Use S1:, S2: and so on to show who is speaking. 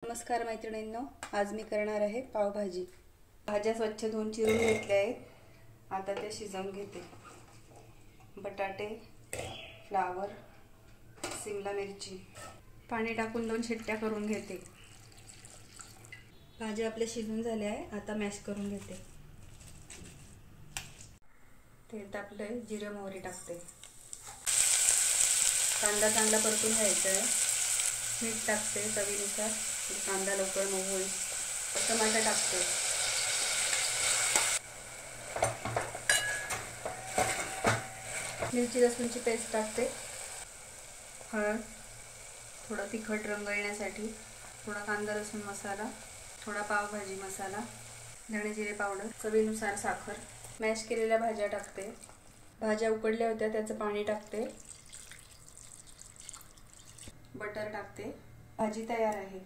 S1: नमस्कार मैत्रिणींनो, आज मी करणार आहे पावभाजी। भाज्या स्वच्छ धुवून चिरून घेतल्या आहेत। आता ते शिजवून घेते। बटाटे, फ्लावर, शिमला मिरची पाणी टाकून 2 शिट्ट्या करून घेते। भाज्या आपल्या शिजून झाल्या आहे। आता मॅश करून घेते। तेल टाकले, जिरे मोहरी टाकते। कांदा चांगला परतून घ्यायचा आहे। मीठ टाकते चवीनुसार, कांदा लवकर मऊ होईल। टमाटर टाकते। मिरची लसूणची पेस्ट टाकते। हळद, थोडा तिखट रंग येण्यासाठी, थोडा कांदा लसूण मसाला, थोडा पावभाजी मसाला, धणे जिरे पावडर, चवीनुसार साखर। मॅश केलेल्या भाज्या टाकते। भाज्या उकडल्या होत्या त्याचं पाणी टाकते। बटर टाकते। भाजी तयार आहे।